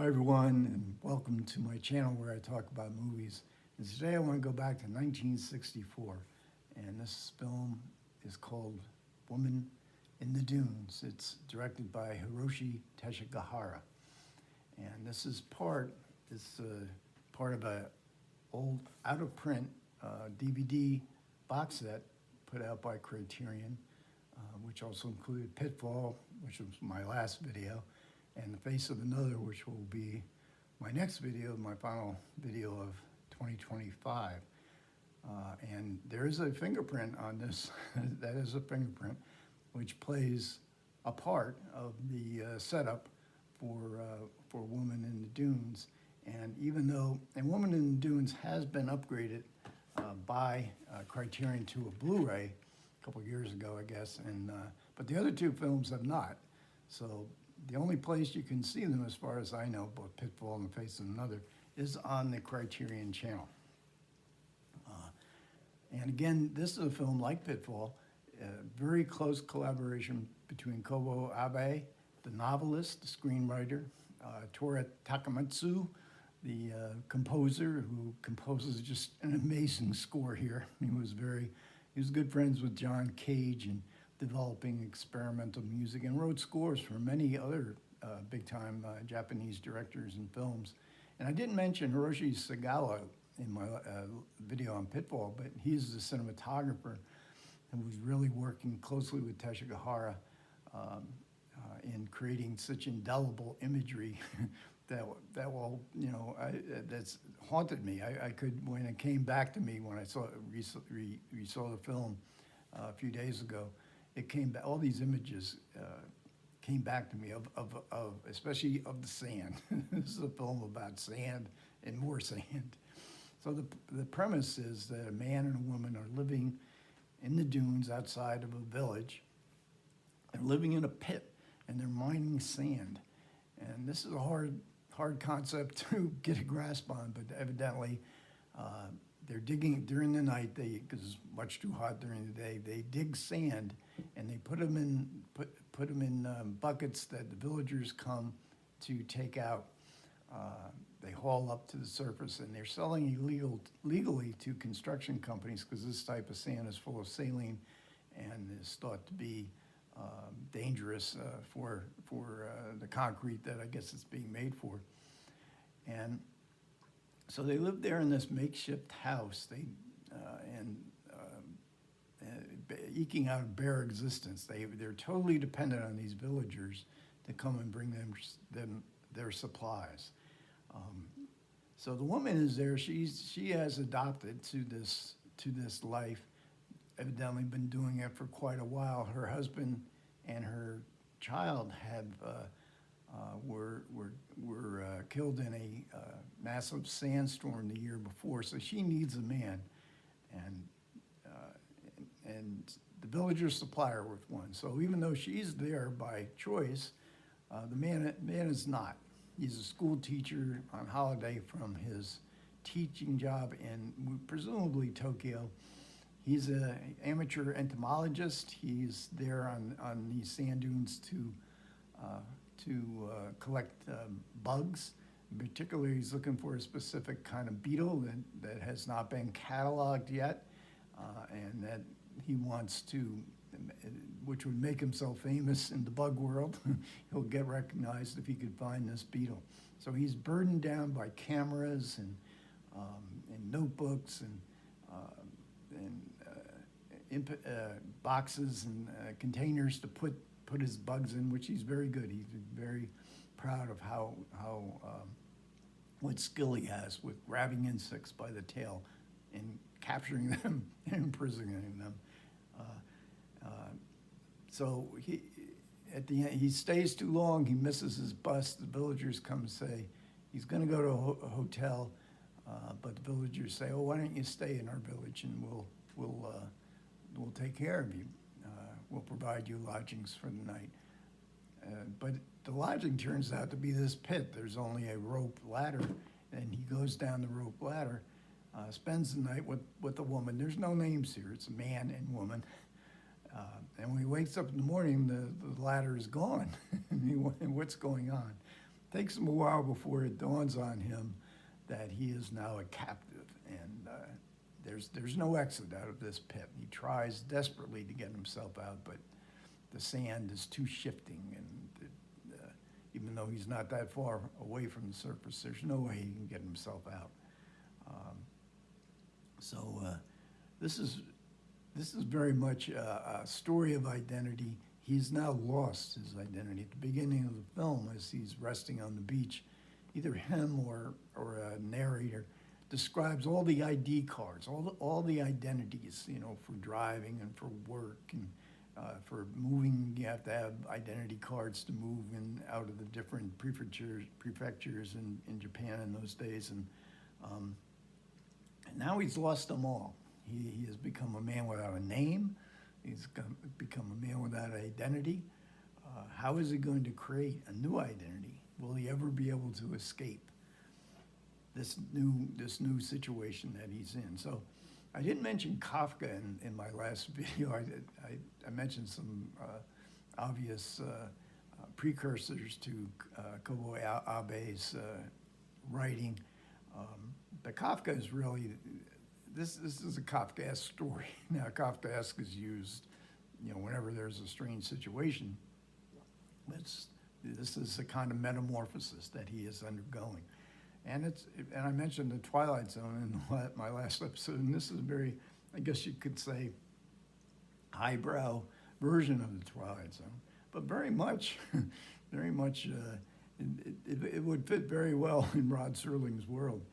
everyone, and welcome to my channel where I talk about movies. And today I want to go back to 1964, and this film is called Woman in the Dunes. It's directed by Hiroshi Teshigahara, and this is part of a old out-of-print DVD box set put out by Criterion, which also included Pitfall, which was my last video, and The Face of Another, which will be my next video, my final video of 2025. And there is a fingerprint on this, that is a fingerprint, which plays a part of the setup for Woman in the Dunes. And even though, and Woman in the Dunes has been upgraded by Criterion to a Blu-ray a couple years ago, I guess, and but the other two films have not. So the only place you can see them, as far as I know, both Pitfall and The Face of Another, is on the Criterion channel. And again, this is a film like Pitfall, very close collaboration between Kobo Abe, the novelist, the screenwriter, Tora Takamatsu, the composer, who composes just an amazing score here. He was good friends with John Cage and developing experimental music, and wrote scores for many other big-time Japanese directors and films. And I didn't mention Hiroshi Teshigahara in my video on Pitfall, but he's the cinematographer and was really working closely with Teshigahara in creating such indelible imagery that will, that's haunted me. I could, when it came back to me, when I saw the film a few days ago, it came back, all these images came back to me of especially of the sand. This is a film about sand and more sand. So the premise is that a man and a woman are living in the dunes outside of a village. They're living in a pit and they're mining sand. And this is a hard concept to get a grasp on, but evidently they're digging during the night, because it's much too hot during the day. They dig sand and they put them in buckets that the villagers come to take out. They haul up to the surface, and they're selling legally to construction companies, because this type of sand is full of saline and is thought to be dangerous for the concrete that I guess it's being made for. And so they live there in this makeshift house, eking out a bare existence. They're totally dependent on these villagers to come and bring them their supplies. So the woman is there. She has adopted to this life. Evidently been doing it for quite a while. Her husband and her child were killed in a massive sandstorm the year before. So she needs a man, and the villagers supply her with one. So even though she's there by choice, the man is not. He's a school teacher on holiday from his teaching job in presumably Tokyo. He's an amateur entomologist. He's there on these sand dunes to collect bugs. In particular, he's looking for a specific kind of beetle that has not been cataloged yet, and that he wants to, which would make him so famous in the bug world. He'll get recognized if he could find this beetle. So he's burdened down by cameras and notebooks and boxes and containers to put his bugs in, which he's very good. He's very proud of what skill he has with grabbing insects by the tail and capturing them and imprisoning them. So at the end, he stays too long. He misses his bus. The villagers come and say he's going to go to a hotel, but the villagers say, "Oh, why don't you stay in our village and we'll take care of you. We'll provide you lodgings for the night." But the lodging turns out to be this pit. There's only a rope ladder, and he goes down the rope ladder, spends the night with a woman. There's no names here. It's a man and woman. And when he wakes up in the morning, the ladder is gone. What's going on? takes him a while before it dawns on him that he is now a captive, and there's no exit out of this pit. He tries desperately to get himself out, but the sand is too shifting, and even though he's not that far away from the surface, there's no way he can get himself out. Um, so this is very much a story of identity. He's now lost his identity. At the beginning of the film, as he's resting on the beach, either him or a narrator describes all the ID cards, all the identities, you know, for driving and for work and for moving. You have to have identity cards to move in out of the different prefectures in Japan in those days, and now he's lost them all. He has become a man without a name. He's become a man without identity. How is he going to create a new identity? Will he ever be able to escape this new situation that he's in? So I didn't mention Kafka in my last video. I mentioned some obvious precursors to Kobo Abe's writing. But Kafka is really, this is a Kafkaesque story. Now, Kafkaesque is used, you know, whenever there's a strange situation. This is a kind of metamorphosis that he is undergoing. And I mentioned the Twilight Zone in my last episode, and this is a very, I guess you could say, highbrow version of the Twilight Zone, but very much, it would fit very well in Rod Serling's world.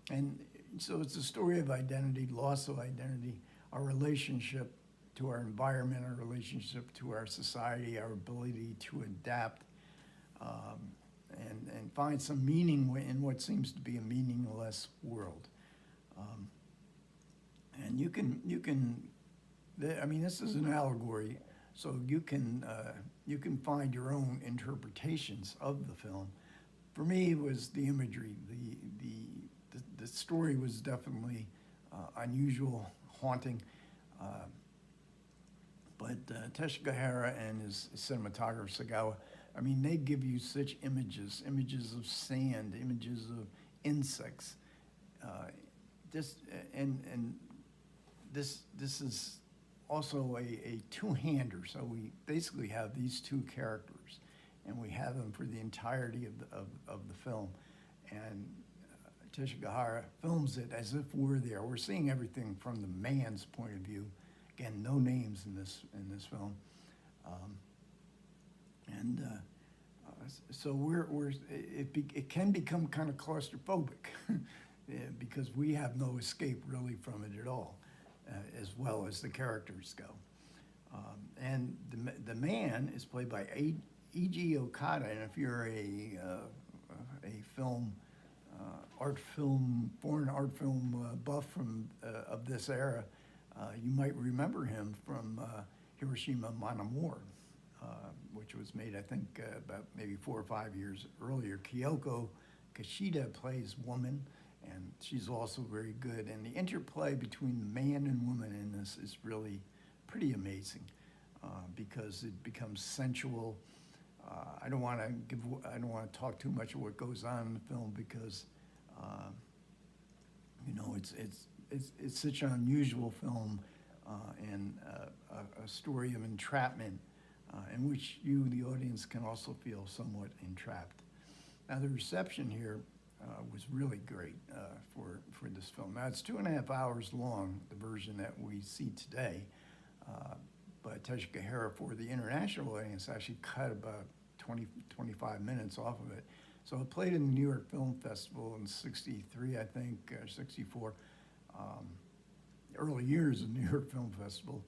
And so it's a story of identity, loss of identity, our relationship to our environment, our relationship to our society, our ability to adapt, and find some meaning in what seems to be a meaningless world. And you can, I mean, this is an allegory, so you can find your own interpretations of the film. For me, it was the imagery. The story was definitely unusual, haunting. But Teshigahara and his cinematographer, Sagawa, I mean, they give you such images of sand, images of insects. This is also a two-hander. So we basically have these two characters, and we have them for the entirety of the film. And Teshigahara films it as if we're there. We're seeing everything from the man's point of view. Again, no names in this film, so it can become kind of claustrophobic because we have no escape really from it at all, as well as the characters go. And the man is played by E.G. Okada, and if you're a foreign art film buff of this era, you might remember him from Hiroshima Mon Amour, which was made, I think, about maybe 4 or 5 years earlier. Kyoko Kishida plays woman, and she's also very good. And the interplay between the man and woman in this is really pretty amazing because it becomes sensual. I don't want to talk too much of what goes on in the film because you know, it's such an unusual film and a story of entrapment in which you, the audience, can also feel somewhat entrapped. Now, the reception here was really great for this film. Now, it's 2.5 hours long, the version that we see today, but Teshigahara, for the international audience, actually cut about 25 minutes off of it. So it played in the New York Film Festival in '63, I think, or '64, early years of New York Film Festival,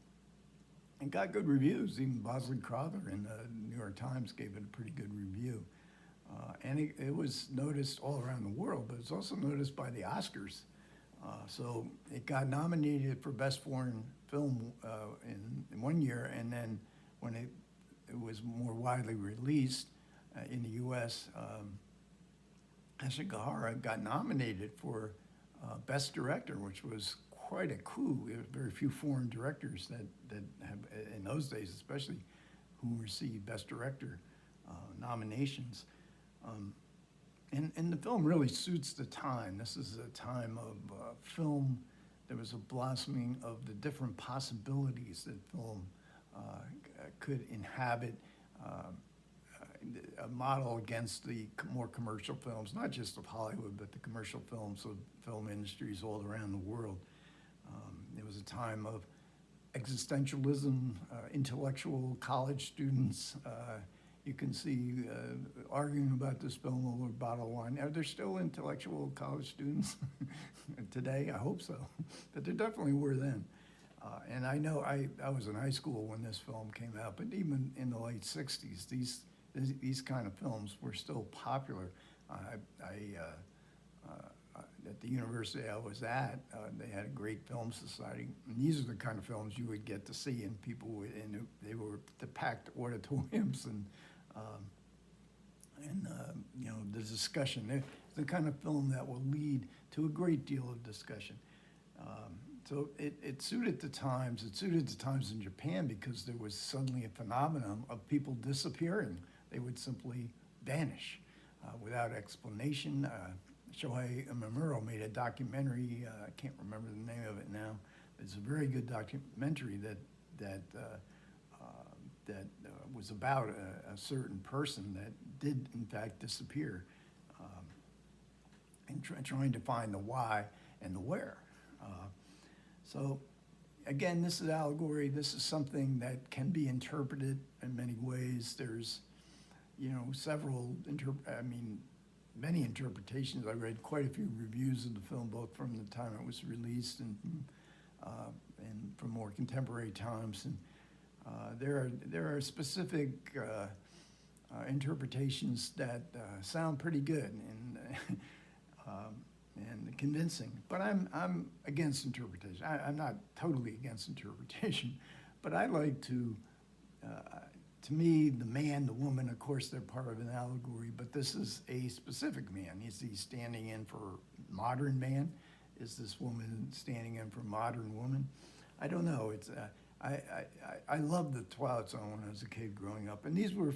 and got good reviews. Even Bosley Crowther in the New York Times gave it a pretty good review. And it was noticed all around the world, but it's also noticed by the Oscars. So it got nominated for Best Foreign Film in 1 year, and then when it was more widely released in the U.S., Teshigahara got nominated for Best Director, which was quite a coup. There were very few foreign directors that have, in those days especially, who received Best Director nominations. And the film really suits the time. This is a time of film. There was a blossoming of the different possibilities that film could inhabit, a model against the more commercial films, not just of Hollywood, but the commercial films of film industries all around the world. There was a time of existentialism, intellectual college students. You can see arguing about this film over a bottle of wine. Are there still intellectual college students today? I hope so, but there definitely were then. And I know I was in high school when this film came out, but even in the late 60s, these kind of films were still popular. At the university I was at, they had a great film society. And these are the kind of films you would get to see, and they were the packed auditoriums the discussion. They're the kind of film that will lead to a great deal of discussion. So it suited the times. It suited the times in Japan because there was suddenly a phenomenon of people disappearing. They would simply vanish without explanation. Shohei Imamura made a documentary. I can't remember the name of it now. It's a very good documentary that was about a certain person that did in fact disappear, and trying to find the why and the where. So again, this is allegory. This is something that can be interpreted in many ways. There's, many interpretations. I read quite a few reviews of the film, both from the time it was released and from more contemporary times. And there are specific interpretations that sound pretty good and convincing. But I'm against interpretation. I'm not totally against interpretation, but I like to me, the man, the woman, of course, they're part of an allegory, but this is a specific man. Is he standing in for modern man? Is this woman standing in for modern woman? I don't know. It's I loved the Twilight Zone when I was a kid growing up, and these were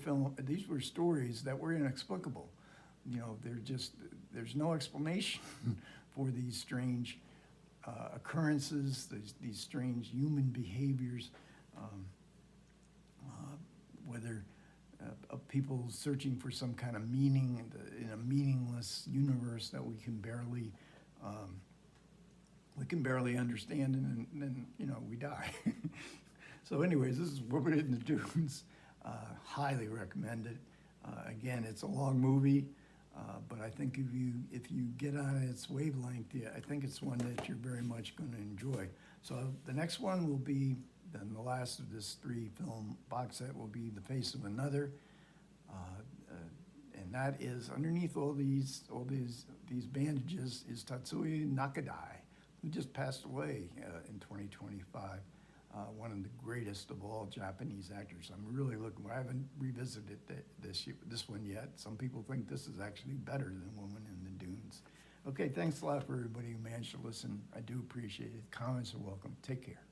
stories that were inexplicable. There's no explanation for these strange occurrences, these strange human behaviors. Whether of people searching for some kind of meaning in a meaningless universe that we can barely understand, and then we die. So, anyways, this is Woman in the Dunes. Highly recommend it. Again, it's a long movie, but I think if you get on its wavelength, I think it's one that you're very much going to enjoy. So the next one will be. Then the last of this 3-film box set will be The Face of Another, and that is underneath all these bandages is Tatsuya Nakadai, who just passed away in 2025. One of the greatest of all Japanese actors. I'm really looking. I haven't revisited this one yet. Some people think this is actually better than Woman in the Dunes. Okay, thanks a lot for everybody who managed to listen. I do appreciate it. Comments are welcome. Take care.